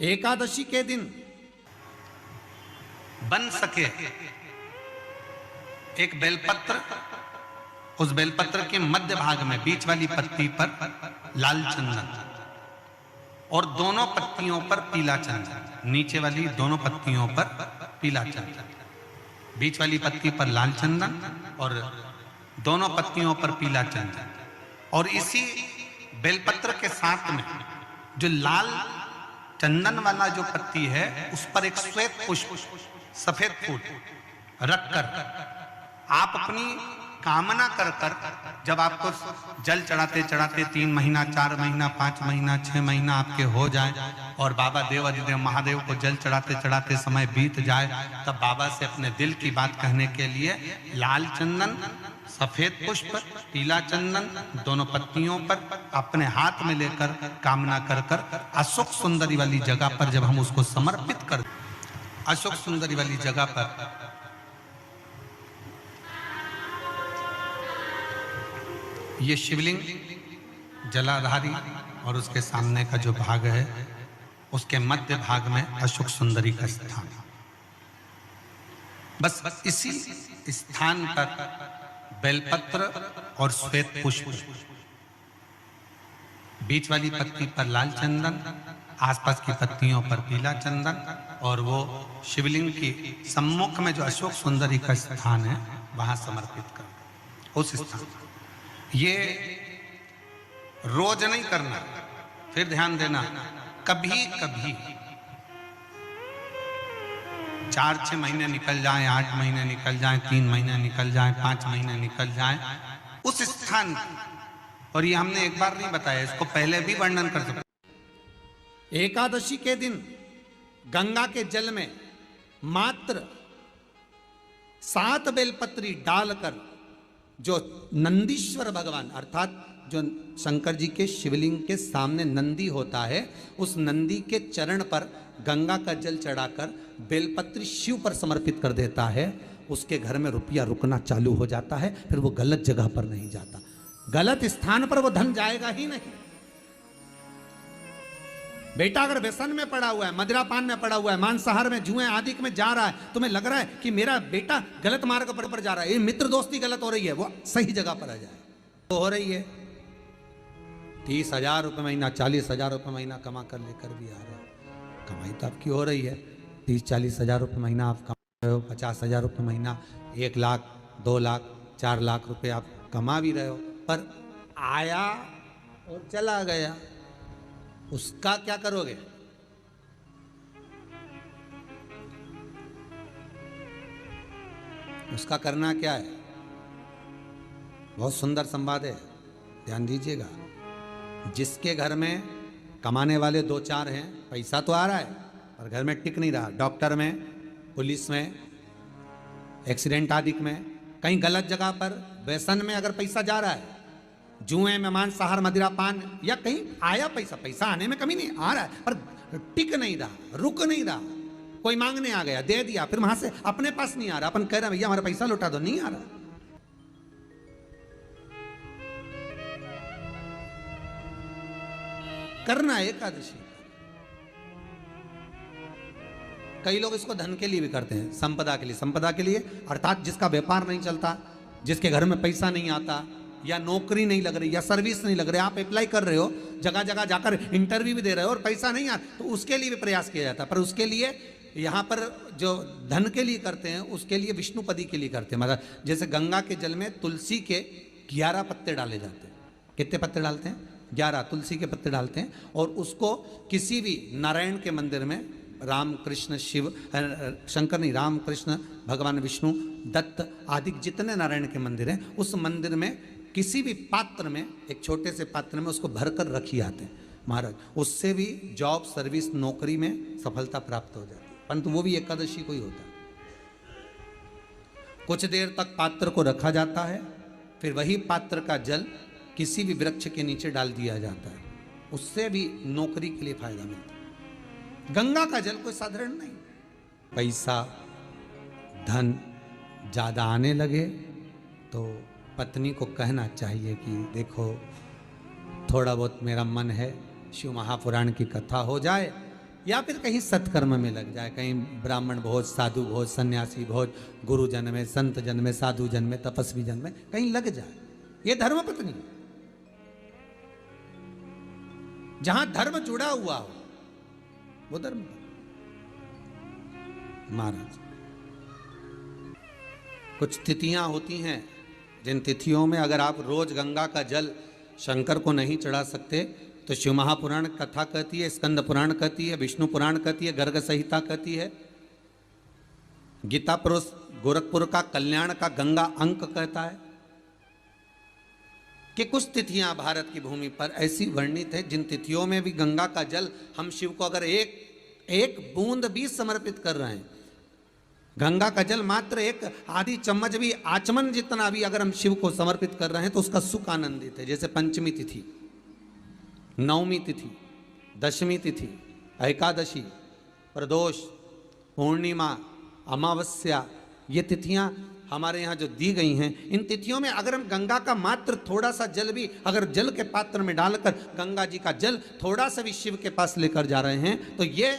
एकादशी के दिन बन सके एक बेलपत्र, उस बेलपत्र के मध्य भाग में बीच वाली पत्ती पर लाल चंदन और दोनों पत्तियों पर पीला चंदन, नीचे वाली दोनों पत्तियों पर पीला चंदन, बीच वाली पत्ती पर लाल चंदन और दोनों पत्तियों पर पीला चंदन। और इसी बेलपत्र के साथ में जो लाल चंदन वाला जो पत्ती है उस पर एक श्वेत पुष्प, सफेद फूल रखकर आप अपनी कामना कर कर, जब आपको जल चढ़ाते चढ़ाते 3 महीना, 4 महीना, 5 महीना, 6 महीना आपके हो जाए और बाबा देव अधिदेव महादेव को जल चढ़ाते चढ़ाते समय बीत जाए, तब बाबा से अपने दिल की बात कहने के लिए लाल चंदन, सफेद पुष्प, पीला चंदन दोनों पत्तियों पर अपने हाथ में लेकर कामना कर कर अशोक सुंदरी वाली जगह पर जब हम उसको समर्पित कर, अशोक सुंदरी वाली जगह पर ये शिवलिंग जलाधारी और उसके सामने का जो भाग है उसके मध्य भाग में अशोक सुंदरी का स्थान। बस इसी स्थान पर बेलपत्र और श्वेत पुष्प, बीच वाली पत्ती पर लाल चंदन, आसपास की पत्तियों पर पीला चंदन और वो शिवलिंग की सम्मुख में जो अशोक सुंदरी का स्थान है वहां समर्पित कर। उस स्थान ये रोज नहीं करना, फिर ध्यान देना, कभी कभी 4-6 महीने निकल जाएं, 8 महीने निकल जाएं, 3 महीने निकल जाएं, 5 महीने निकल जाएं उस स्थान, और ये हमने एक बार नहीं बताया, इसको पहले भी वर्णन कर सकते। एकादशी के दिन गंगा के जल में मात्र 7 बेलपत्री डालकर जो नंदीश्वर भगवान अर्थात जो शंकर जी के शिवलिंग के सामने नंदी होता है, उस नंदी के चरण पर गंगा का जल चढ़ाकर बेलपत्री शिव पर समर्पित कर देता है, उसके घर में रुपया रुकना चालू हो जाता है। फिर वो गलत जगह पर नहीं जाता, गलत स्थान पर वो धन जाएगा ही नहीं। बेटा अगर व्यसन में पड़ा हुआ है, मदिरा पान में पड़ा हुआ है, मांसाहार में, जुए आदि में जा रहा है, तुम्हें लग रहा है कि मेरा बेटा गलत मार्ग पर जा रहा है, ये मित्र दोस्ती गलत हो रही है, वो सही जगह पर आ जाए। तो हो रही है 30,000 रुपये महीना, 40,000 रुपये महीना कमा कर लेकर भी आ रहा है, कमाई तो आपकी हो रही है। 30-40 हज़ार रुपये महीना आप कमा रहे हो, 50,000 रुपये महीना, 1 लाख, 2 लाख, 4 लाख रुपये आप कमा भी रहे हो, पर आया और चला गया, उसका क्या करोगे? उसका करना क्या है? बहुत सुंदर संवाद है, ध्यान दीजिएगा। जिसके घर में कमाने वाले 2-4 हैं, पैसा तो आ रहा है पर घर में टिक नहीं रहा, डॉक्टर में, पुलिस में, एक्सीडेंट आदि में, कहीं गलत जगह पर व्यसन में अगर पैसा जा रहा है, जुए में, मांसाहार, मदिरा पान, या कहीं आया पैसा, पैसा आने में कमी नहीं, आ रहा है पर टिक नहीं रहा, रुक नहीं रहा, कोई मांगने आ गया, दे दिया, फिर वहां से अपने पास नहीं आ रहा, अपन कह रहे भैया हमारा पैसा लौटा दो, नहीं आ रहा। करना है एकादशी। कई लोग इसको धन के लिए भी करते हैं, संपदा के लिए, संपदा के लिए अर्थात जिसका व्यापार नहीं चलता, जिसके घर में पैसा नहीं आता, या नौकरी नहीं लग रही, या सर्विस नहीं लग रही, आप अप्लाई कर रहे हो, जगह जगह जाकर इंटरव्यू भी दे रहे हो और पैसा नहीं आता, तो उसके लिए भी प्रयास किया जाता है। पर उसके लिए यहाँ पर जो धन के लिए करते हैं, उसके लिए विष्णुपदी के लिए करते हैं। मतलब जैसे गंगा के जल में तुलसी के 11 पत्ते डाले जाते हैं। कितने पत्ते डालते हैं? 11 तुलसी के पत्ते डालते हैं, और उसको किसी भी नारायण के मंदिर में, राम कृष्ण शिव, शंकर नहीं, राम कृष्ण भगवान विष्णु, दत्त आदि जितने नारायण के मंदिर हैं, उस मंदिर में किसी भी पात्र में, एक छोटे से पात्र में उसको भरकर रखी आते हैं महाराज, उससे भी जॉब, सर्विस, नौकरी में सफलता प्राप्त हो जाती है। परंतु वो भी एकादशी को ही होता है। कुछ देर तक पात्र को रखा जाता है, फिर वही पात्र का जल किसी भी वृक्ष के नीचे डाल दिया जाता है, उससे भी नौकरी के लिए फायदा मिलता है। गंगा का जल कोई साधारण नहीं। पैसा, धन ज्यादा आने लगे तो पत्नी को कहना चाहिए कि देखो थोड़ा बहुत मेरा मन है, शिव महापुराण की कथा हो जाए या फिर कहीं सत्कर्म में लग जाए, कहीं ब्राह्मण भोज, साधु भोज, सन्यासी भोज, गुरु जन में, संत जन में, साधु जन में, तपस्वी जन में कहीं लग जाए। ये धर्म पत्नी, जहां धर्म जुड़ा हुआ हो वो धर्म। महाराज कुछ तिथियां होती हैं, जिन तिथियों में अगर आप रोज गंगा का जल शंकर को नहीं चढ़ा सकते तो शिव महापुराण कथा कहती है, स्कंद पुराण कहती है, विष्णु पुराण कहती है, गर्ग संहिता कहती है, गीता पुरुष गोरखपुर का कल्याण का गंगा अंक कहता है कि कुछ तिथियां भारत की भूमि पर ऐसी वर्णित है जिन तिथियों में भी गंगा का जल हम शिव को अगर एक बूंद भी समर्पित कर रहे हैं, गंगा का जल मात्र एक आधी चम्मच भी, आचमन जितना भी अगर हम शिव को समर्पित कर रहे हैं तो उसका सुख आनंदित है। जैसे पंचमी तिथि, नवमी तिथि, दशमी तिथि, एकादशी, प्रदोष, पूर्णिमा, अमावस्या, ये तिथियां हमारे यहाँ जो दी गई हैं, इन तिथियों में अगर हम गंगा का मात्र थोड़ा सा जल भी अगर जल के पात्र में डालकर गंगा जी का जल थोड़ा सा भी शिव के पास लेकर जा रहे हैं तो ये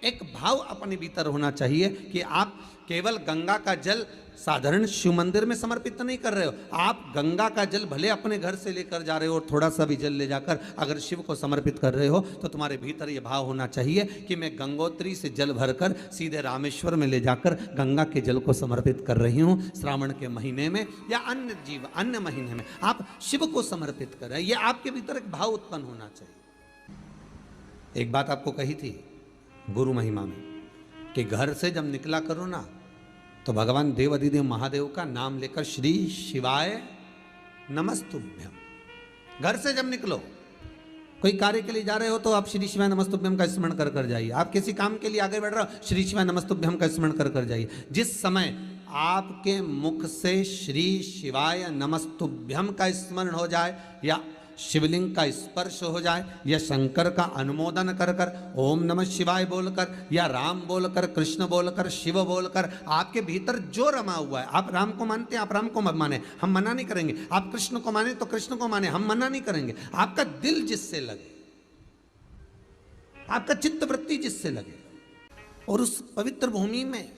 एक भाव अपने भीतर होना चाहिए कि आप केवल गंगा का जल साधारण शिव मंदिर में समर्पित नहीं कर रहे हो, आप गंगा का जल भले अपने घर से लेकर जा रहे हो और थोड़ा सा भी जल ले जाकर अगर शिव को समर्पित कर रहे हो तो तुम्हारे भीतर ये भाव होना चाहिए कि मैं गंगोत्री से जल भरकर सीधे रामेश्वर में ले जाकर गंगा के जल को समर्पित कर रही हूँ। श्रावण के महीने में या अन्य महीने में आप शिव को समर्पित कर रहे हैं, ये आपके भीतर एक भाव उत्पन्न होना चाहिए। एक बात आपको कही थी गुरु महिमा में कि घर से जब निकला करो ना तो भगवान देव अधिदेव महादेव का नाम लेकर श्री शिवाय नमस्तुभ्यम। घर से जब निकलो, कोई कार्य के लिए जा रहे हो तो आप श्री शिवाय नमस्तुभ्यम का स्मरण कर कर जाइए। आप किसी काम के लिए आगे बढ़ रहे हो, श्री शिवाय नमस्तुभ्यम का स्मरण कर कर जाइए। जिस समय आपके मुख से श्री शिवाय नमस्तुभ्यम का स्मरण हो जाए या शिवलिंग का स्पर्श हो जाए या शंकर का अनुमोदन कर कर ओम नमः शिवाय बोलकर या राम बोलकर, कृष्ण बोलकर, शिव बोलकर, आपके भीतर जो रमा हुआ है, आप राम को मानते हैं आप राम को माने, हम मना नहीं करेंगे। आप कृष्ण को माने तो कृष्ण को माने, हम मना नहीं करेंगे। आपका दिल जिससे लगे, आपका चित्त वृत्ति जिससे लगे, और उस पवित्र भूमि में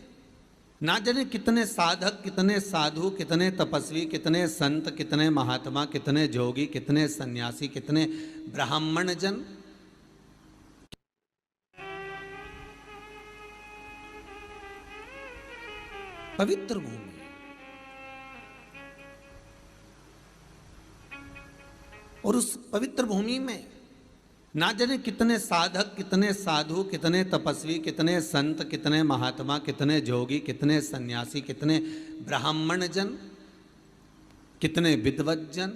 ना जाने कितने साधक, कितने साधु, कितने तपस्वी, कितने संत, कितने महात्मा, कितने जोगी, कितने सन्यासी, कितने ब्राह्मण जन पवित्र भूमि, और उस पवित्र भूमि में ना जाने कितने साधक, कितने साधु, कितने तपस्वी, कितने संत, कितने महात्मा, कितने जोगी, कितने सन्यासी, कितने ब्राह्मण जन, कितने विद्वत जन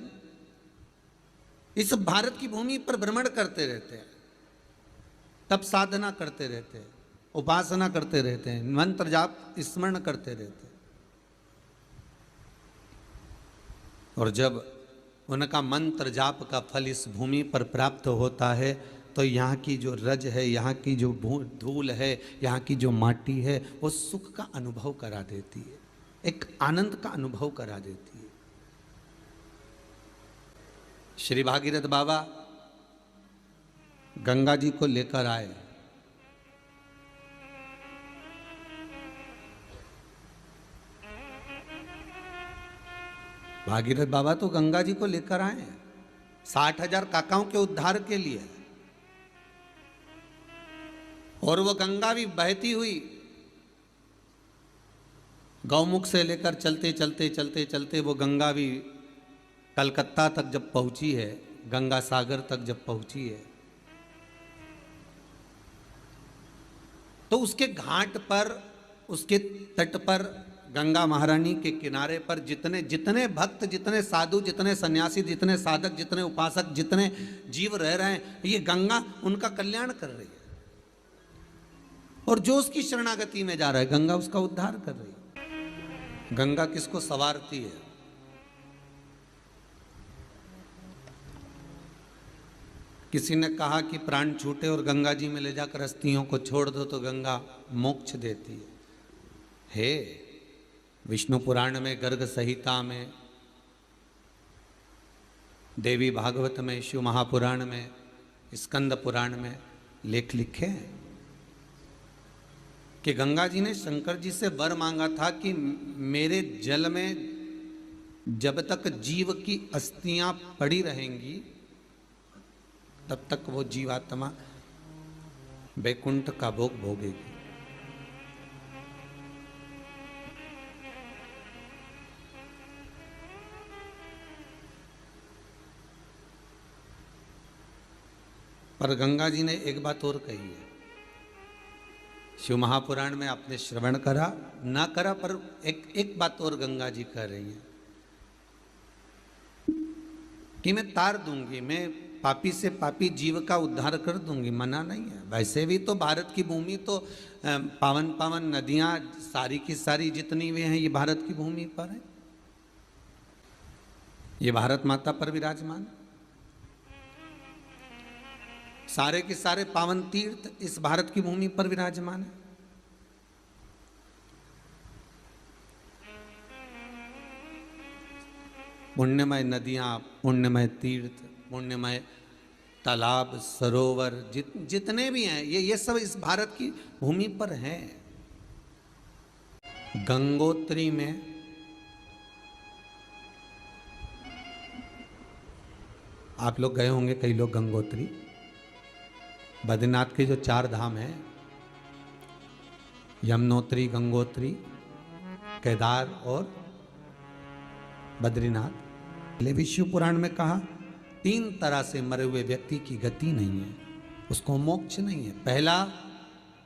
इस भारत की भूमि पर भ्रमण करते रहते हैं, तप साधना करते रहते हैं, उपासना करते रहते हैं, मंत्र जाप स्मरण करते रहते हैं। और जब उनका मंत्र जाप का फल इस भूमि पर प्राप्त होता है तो यहाँ की जो रज है, यहाँ की जो धूल है, यहाँ की जो माटी है, वो सुख का अनुभव करा देती है, एक आनंद का अनुभव करा देती है। श्री भागीरथ बाबा गंगा जी को लेकर आए। भागीरथ बाबा तो गंगा जी को लेकर आए 60,000 काकाओं के उद्धार के लिए, और वो गंगा भी बहती हुई गौमुख से लेकर चलते चलते चलते चलते वो गंगा भी कलकत्ता तक जब पहुंची है, गंगा सागर तक जब पहुंची है, तो उसके घाट पर, उसके तट पर, गंगा महारानी के किनारे पर जितने जितने भक्त, जितने साधु, जितने सन्यासी, जितने साधक, जितने उपासक, जितने जीव रह रहे हैं, ये गंगा उनका कल्याण कर रही है। और जो उसकी शरणागति में जा रहा है, गंगा उसका उद्धार कर रही है। गंगा किसको संवारती है? किसी ने कहा कि प्राण छूटे और गंगा जी में ले जाकर अस्थियों को छोड़ दो तो गंगा मोक्ष देती है। विष्णु पुराण में, गर्ग संहिता में, देवी भागवत में, शिव महापुराण में, स्कंद पुराण में लेख लिखे हैं कि गंगा जी ने शंकर जी से वर मांगा था कि मेरे जल में जब तक जीव की अस्थियां पड़ी रहेंगी तब तक वो जीवात्मा वैकुंठ का भोग भोगेगी। पर गंगा जी ने एक बात और कही है, शिव महापुराण में आपने श्रवण करा ना करा, पर एक बात और गंगा जी कह रही हैं कि मैं तार दूंगी, मैं पापी से पापी जीव का उद्धार कर दूंगी, मना नहीं है। वैसे भी तो भारत की भूमि तो पावन पावन नदियां सारी की सारी जितनी भी हैं ये भारत की भूमि पर है, ये भारत माता पर विराजमान है। सारे के सारे पावन तीर्थ इस भारत की भूमि पर विराजमान है। पुण्यमय नदियां, पुण्यमय तीर्थ, पुण्यमय तालाब, सरोवर जितने भी हैं ये सब इस भारत की भूमि पर हैं। गंगोत्री में आप लोग गए होंगे, कई लोग गंगोत्री, बद्रीनाथ के जो 4 धाम हैं, यमुनोत्री, गंगोत्री, केदार और बद्रीनाथ। विष्णु पुराण में कहा 3 तरह से मरे हुए व्यक्ति की गति नहीं है, उसको मोक्ष नहीं है। पहला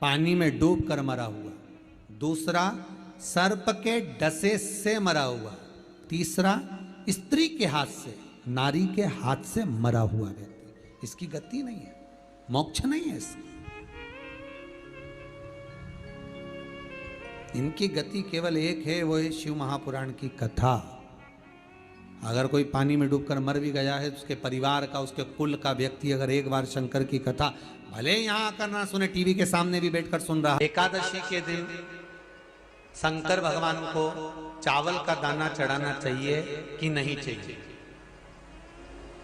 पानी में डूब कर मरा हुआ, दूसरा सर्प के डसे से मरा हुआ, तीसरा स्त्री के हाथ से, नारी के हाथ से मरा हुआ व्यक्ति, इसकी गति नहीं है, मोक्ष नहीं है इसकी। इनकी गति केवल एक है, वो है शिव महापुराण की कथा। अगर कोई पानी में डूबकर मर भी गया है, उसके परिवार का, उसके कुल का व्यक्ति अगर एक बार शंकर की कथा भले यहां आकर ना सुने, टीवी के सामने भी बैठकर सुन रहा है। एकादशी के दिन शंकर भगवान को चावल का दाना चढ़ाना चाहिए कि नहीं चाहिए?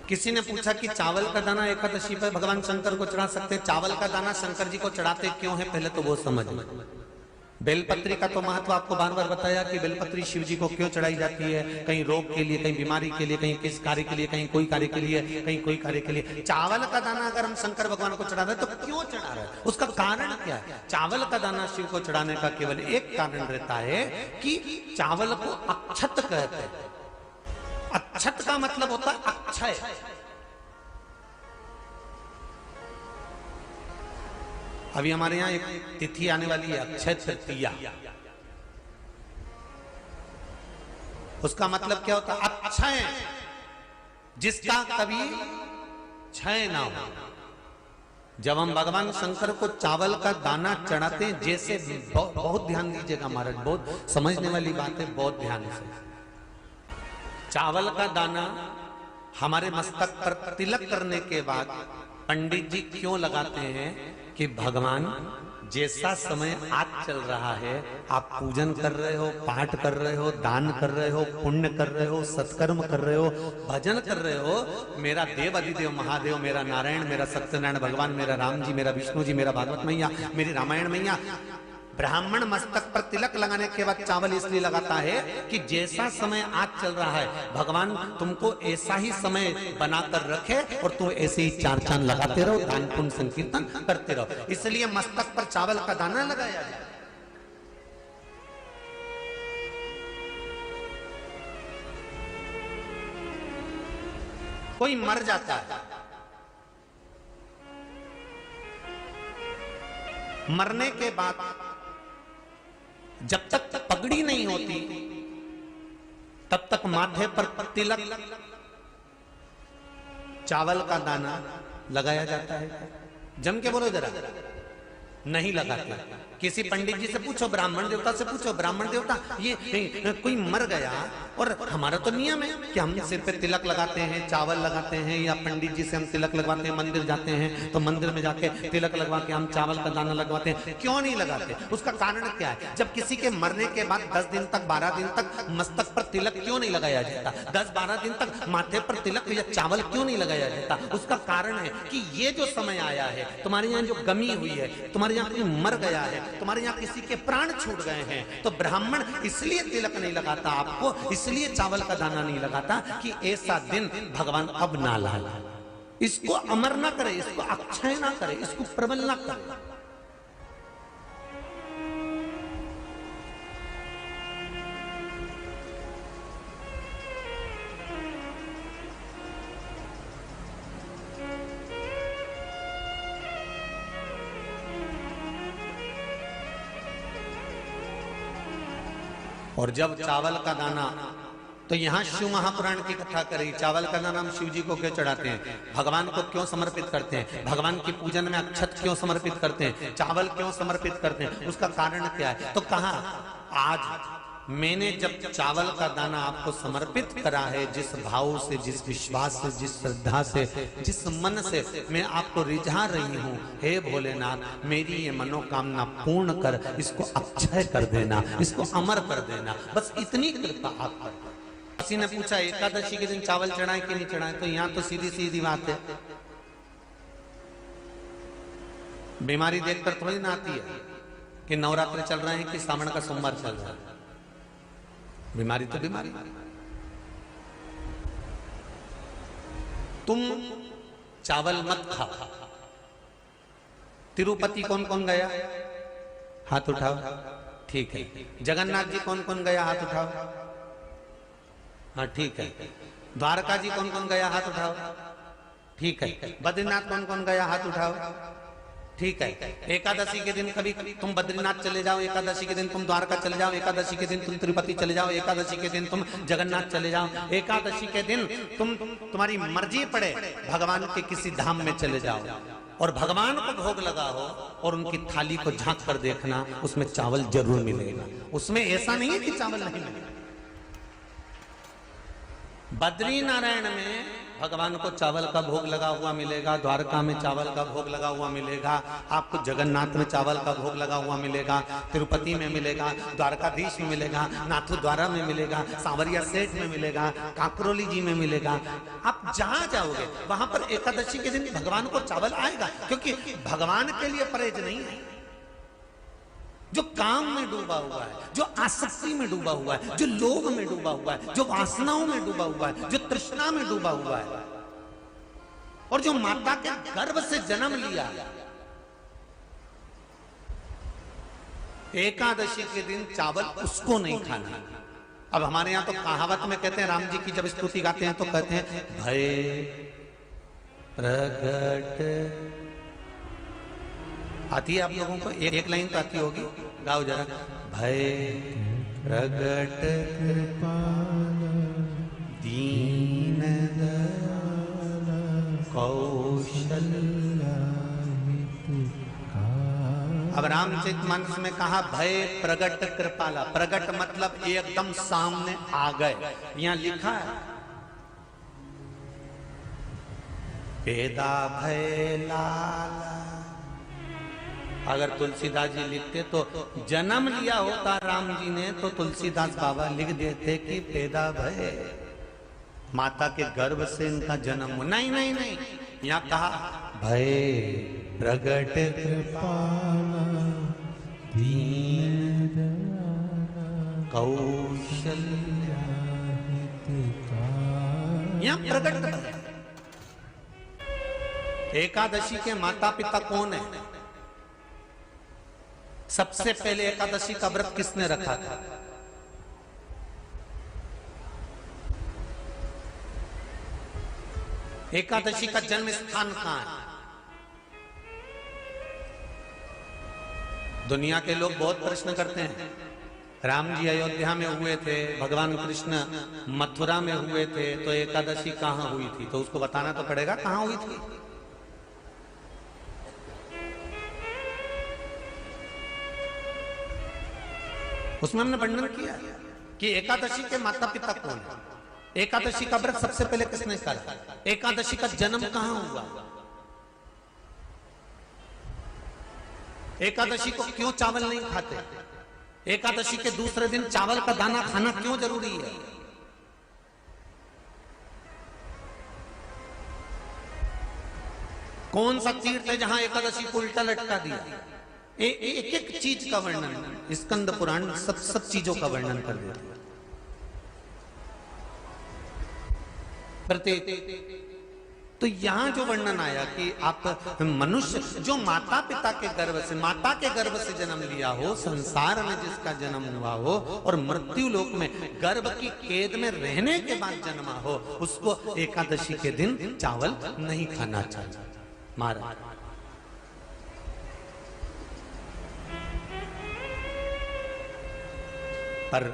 किसी ने पूछा कि चावल का दाना एकादशी पर भगवान शंकर को चढ़ा सकते हैं, चावल का दाना शंकर जी को चढ़ाते क्यों है, पहले तो वो समझ लो। बेलपत्री का तो महत्व आपको बार बार बताया कि बेलपत्री शिव जी को क्यों चढ़ाई जाती है, कहीं रोग के लिए, कहीं बीमारी के लिए, कहीं किस कार्य के लिए, कहीं कोई कार्य के लिए, कहीं कोई कार्य के लिए। चावल का दाना अगर हम शंकर भगवान को चढ़ा रहे हैं तो क्यों चढ़ा रहे हैं, उसका कारण क्या है? चावल का दाना शिव को चढ़ाने का केवल एक कारण रहता है कि चावल को अक्षत कहते हैं। अक्षत का मतलब होता है अक्षय। अभी हमारे यहाँ एक तिथि आने वाली है, अक्षय तृतीया। उसका मतलब क्या होता है? अक्षय, जिसका कभी क्षय ना हो। जब हम भगवान शंकर को चावल का दाना चढ़ाते हैं, जैसे बहुत ध्यान दीजिएगा महाराज, बहुत समझने वाली बात है, बहुत ध्यान से। चावल का दाना हमारे मस्तक पर तिलक करने के बाद पंडित जी क्यों लगाते हैं कि भगवान जैसा समय आज चल रहा है, आप पूजन कर रहे हो, पाठ कर रहे हो, दान कर रहे हो, पुण्य कर रहे हो, सत्कर्म कर रहे हो, भजन कर रहे हो, मेरा देव अधिदेव महादेव, मेरा नारायण, मेरा सत्यनारायण भगवान, मेरा राम जी, मेरा विष्णु जी, मेरा भागवत मैया, मेरी रामायण मैया, ब्राह्मण मस्तक पर तिलक लगाने के बाद चावल इसलिए लगाता है कि जैसा समय आज चल रहा है, भगवान तुमको ऐसा ही समय बनाकर रखे और तुम ऐसे ही 4 चांद लगाते रहो, दान पुण्य संकीर्तन करते रहो। इसलिए मस्तक पर चावल का दाना लगाया जाए। कोई मर जाता है, मरने के बाद जब तक पगड़ी नहीं होती तब तक माथे पर तिलक, चावल का दाना लगाया जाता है। जम के बोलो जरा, नहीं लगाते। किसी पंडित जी से पूछो, ब्राह्मण देवता से पूछो, ब्राह्मण देवता ये कोई मर गया, और हमारा तो नियम है कि हम सिर पे तिलक लगाते हैं, चावल लगाते हैं, या पंडित जी से हम तिलक लगवाते हैं, मंदिर जाते हैं तो मंदिर में जाके तिलक लगवा के हम चावल का दाना लगवाते हैं। क्यों नहीं लगाते? उसका कारण क्या है? जब किसी के मरने के बाद 10 दिन तक, 12 दिन तक मस्तक पर तिलक क्यों नहीं लगाया जाता? 10-12 दिन तक माथे पर तिलक या चावल क्यों नहीं लगाया जाता? उसका कारण है कि ये जो समय आया है, तुम्हारे यहाँ जो गमी हुई है, तुम्हारे यहाँ कोई मर गया है, तुम्हारे यहाँ किसी के प्राण छूट गए हैं, तो ब्राह्मण इसलिए तिलक नहीं लगाता आपको, इसलिए चावल का दाना नहीं लगाता कि ऐसा दिन भगवान अब ना लाए, इसको अमर ना करे, इसको अक्षय ना करे, इसको प्रबल ना करे। और जब चावल का दाना, तो यहां शिव महापुराण की कथा करी, चावल का दाना हम शिव जी को क्यों चढ़ाते हैं, भगवान को क्यों समर्पित करते हैं, भगवान की पूजन में अक्षत क्यों समर्पित करते हैं, चावल क्यों समर्पित करते हैं, उसका कारण क्या है। तो कहा आज मैंने जब चावल का दाना आपको समर्पित करा है, जिस भाव से, जिस विश्वास से, जिस श्रद्धा से, जिस मन से मैं आपको रिझा रही हूं, हे भोलेनाथ मेरी ये मनोकामना पूर्ण कर, इसको अक्षय कर देना, इसको अमर कर देना, बस इतनी कृपा आप कर। किसी ने पूछा एकादशी के दिन चावल चढ़ाए कि नहीं चढ़ाए, तो यहां तो सीधी सीधी बात है, बीमारी देखकर थोड़ी ना आती है कि नवरात्र चल रहे हैं कि सावन का सोमवार चल रहा है, बीमारी तो बीमारी। तुम चावल मत खाओ। तिरुपति कौन कौन गया, हाथ उठाओ, ठीक है। जगन्नाथ जी कौन कौन गया, हाथ उठाओ, हाँ ठीक है। द्वारका जी कौन कौन गया, हाथ उठाओ, ठीक है। बद्रीनाथ कौन कौन गया, हाथ उठाओ, ठीक है। एकादशी के दिन कभी तुम बद्रीनाथ चले जाओ, एकादशी के दिन तुम द्वारका चले जाओ, एकादशी के दिन तुम तिरुपति चले जाओ, एकादशी के दिन तुम जगन्नाथ चले जाओ, एकादशी के दिन तुम्हारी मर्जी पड़े भगवान के किसी धाम में चले जाओ और भगवान को भोग लगाओ और उनकी थाली को झांक कर देखना, उसमें चावल जरूर मिलेगा, उसमें ऐसा नहीं है कि चावल नहीं मिलेगा। बद्री नारायण में भगवान को चावल का भोग लगा हुआ मिलेगा, द्वारका में चावल का भोग लगा हुआ मिलेगा, आपको जगन्नाथ में चावल का भोग लगा हुआ मिलेगा, तिरुपति में मिलेगा, द्वारकाधीश में मिलेगा, नाथद्वारा में मिलेगा, सांवरिया सेठ में मिलेगा, काकरोली जी में मिलेगा। आप जहां जाओगे वहां पर एकादशी के दिन भगवान को चावल आएगा, क्योंकि भगवान के लिए परहेज नहीं है। जो काम में डूबा हुआ है, जो आसक्ति में डूबा हुआ है, जो लोभ में डूबा हुआ है, जो वासनाओं में डूबा हुआ है, जो तृष्णा में डूबा हुआ है, और जो माता के गर्भ से जन्म लिया, एकादशी के दिन चावल उसको नहीं खाना। अब हमारे यहां तो कहावत में कहते हैं, राम जी की जब स्तुति गाते हैं तो कहते हैं भय प्रगट, आती है आप लोगों को, एक लाइन तो आती होगी, गाओ जरा। भय प्रगट दीन कौशल्या। अब रामचरितमानस में कहा भय प्रगट कृपाला, प्रगट मतलब एकदम सामने आ गए। यहां लिखा है पेदा भय लाला। अगर तुलसीदास जी लिखते तो जन्म लिया होता राम जी ने, तो तुलसीदास बाबा लिख देते कि पैदा भय, माता के गर्भ से इनका जन्म। नहीं नहीं नहीं, यहाँ कहा भय प्रगट कृपाला दीन कौशल्या। यहाँ प्रगट। एकादशी के माता पिता कौन है? सबसे पहले एकादशी का व्रत किसने रखा था? एकादशी का जन्म स्थान कहां है? दुनिया के लोग बहुत प्रश्न करते हैं, राम जी अयोध्या में हुए थे, भगवान कृष्ण मथुरा में हुए थे, तो एकादशी कहां हुई थी? तो उसको बताना तो पड़ेगा कहां हुई थी। उसमें हमने वर्णन किया कि एकादशी के माता पिता कौन है, एकादशी का व्रत सबसे पहले किसने करा, एकादशी का जन्म कहां हुआ, एकादशी को क्यों चावल नहीं खाते, एकादशी के दूसरे दिन चावल का दाना खाना क्यों जरूरी है। कौन सा तीर्थ है जहां एकादशी को उल्टा लटका दिया? एक एक चीज का वर्णन स्कंद पुराण सब चीजों का वर्णन कर देते हैं। प्रत्येक तो यहां जो वर्णन आया कि आप मनुष्य जो माता पिता के गर्भ से, माता के गर्भ से जन्म लिया हो, संसार में जिसका जन्म हुआ हो और मृत्यु लोक में गर्भ की कैद में रहने के बाद जन्मा हो, उसको एकादशी के दिन चावल नहीं खाना चाहिए। महाराज पर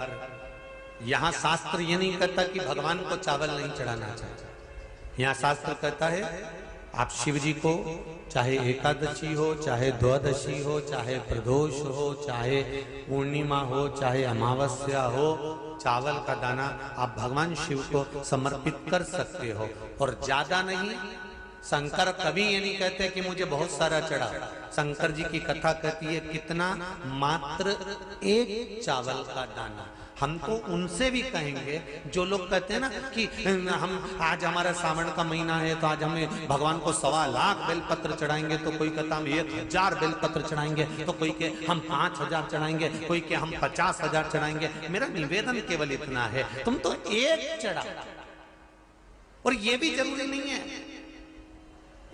यहां शास्त्र ये नहीं कहता कि भगवान को चावल नहीं चढ़ाना चाहिए। यहाँ शास्त्र कहता है आप शिव जी को चाहे एकादशी हो, चाहे द्वादशी हो, चाहे प्रदोष हो, चाहे पूर्णिमा हो, चाहे अमावस्या हो, चावल का दाना आप भगवान शिव को समर्पित कर सकते हो। और ज्यादा नहीं, शंकर कभी ये नहीं कहते कि मुझे बहुत सारा चढ़ा। शंकर जी की कथा कहती है कितना, मात्र एक चावल का दाना। हम तो उनसे भी कहेंगे जो लोग कहते हैं ना कि हम आज हमारा सावन का महीना है तो आज हमें भगवान को 1.25 लाख बेलपत्र चढ़ाएंगे, तो कोई कहता हम 1000 बेलपत्र चढ़ाएंगे, तो कोई के हम 5000 चढ़ाएंगे, कोई के हम 50,000 चढ़ाएंगे। मेरा निवेदन केवल इतना है, तुम तो एक चढ़ा। और ये भी जरूरी नहीं है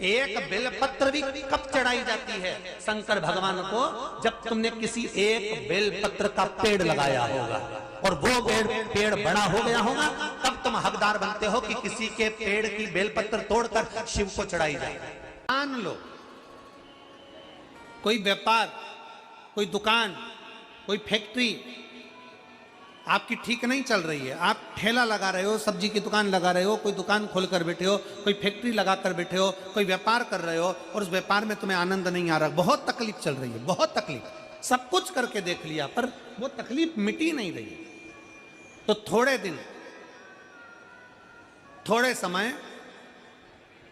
एक बेलपत्र भी कब चढ़ाई जाती है शंकर भगवान को, जब तुमने किसी एक बेलपत्र का पेड़ लगाया होगा और वो पेड़ बड़ा हो गया होगा, तब तुम हकदार बनते हो कि किसी के पेड़ की बेलपत्र तोड़कर शिव को चढ़ाई जाए। मान लो कोई व्यापार, कोई दुकान, कोई फैक्ट्री आपकी ठीक नहीं चल रही है, आप ठेला लगा रहे हो, सब्जी की दुकान लगा रहे हो, कोई दुकान खोल कर बैठे हो, कोई फैक्ट्री लगा कर बैठे हो, कोई व्यापार कर रहे हो और उस व्यापार में तुम्हें आनंद नहीं आ रहा, बहुत तकलीफ चल रही है, बहुत तकलीफ, सब कुछ करके देख लिया पर वो तकलीफ मिटी नहीं रही। तो थोड़े दिन, थोड़े समय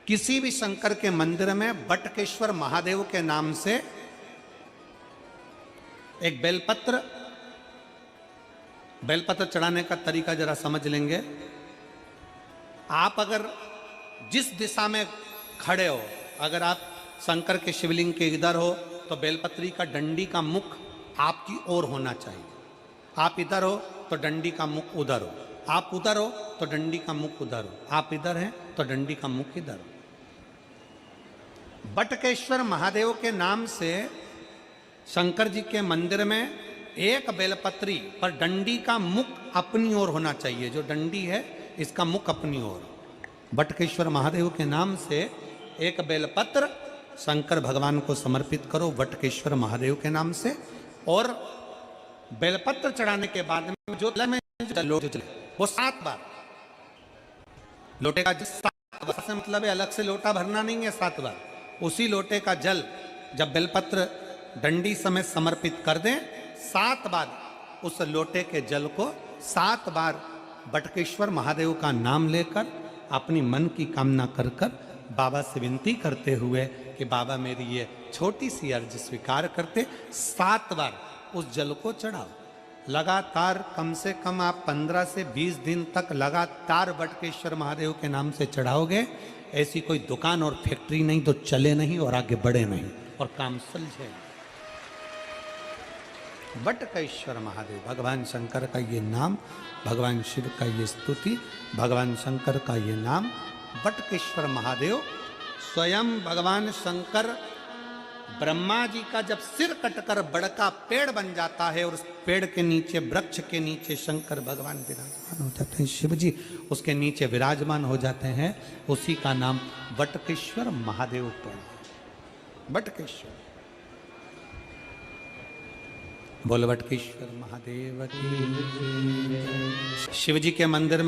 किसी भी शंकर के मंदिर में बटकेश्वर महादेव के नाम से एक बेलपत्र चढ़ाने का तरीका जरा समझ लेंगे। आप अगर जिस दिशा में खड़े हो, अगर आप शंकर के शिवलिंग के इधर हो तो बेलपत्री का डंडी का मुख आपकी ओर होना चाहिए। आप इधर हो तो डंडी का मुख उधर हो, आप उधर हो तो डंडी का मुख उधर हो, आप इधर हैं तो डंडी का मुख इधर हो। बटकेश्वर महादेव के नाम से शंकर जी के मंदिर में एक बेलपत्री पर डंडी का मुख अपनी ओर होना चाहिए। जो डंडी है इसका मुख अपनी ओर। बटकेश्वर महादेव के नाम से एक बेलपत्र शंकर भगवान को समर्पित करो बटकेश्वर महादेव के नाम से। और बेलपत्र चढ़ाने के बाद में जो लोटे वो 7 बार, लोटे का 7 बार से मतलब है अलग से लोटा भरना नहीं है, 7 बार उसी लोटे का जल जब बेलपत्र डंडी समेत समर्पित कर दें, 7 बार उस लोटे के जल को 7 बार बटकेश्वर महादेव का नाम लेकर अपनी मन की कामना कर कर बाबा से विनती करते हुए कि बाबा मेरी ये छोटी सी अर्ज स्वीकार करते, 7 बार उस जल को चढ़ाओ। लगातार कम से कम आप 15 से 20 दिन तक लगातार बटकेश्वर महादेव के नाम से चढ़ाओगे। ऐसी कोई दुकान और फैक्ट्री नहीं तो चले नहीं और आगे बढ़े नहीं और काम सुलझे। बटकेश्वर महादेव, भगवान शंकर का ये नाम, भगवान शिव का ये स्तुति, भगवान शंकर का ये नाम बटकेश्वर महादेव। स्वयं भगवान शंकर ब्रह्मा जी का जब सिर कटकर बड़का पेड़ बन जाता है और उस पेड़ के नीचे, वृक्ष के नीचे शंकर भगवान विराजमान हो जाते हैं, शिव जी उसके नीचे विराजमान हो जाते हैं, उसी का नाम बटकेश्वर महादेव पड़ा। बटकेश्वर, बोल बटकेश्वर महादेव की। शिव जी के मंदिर में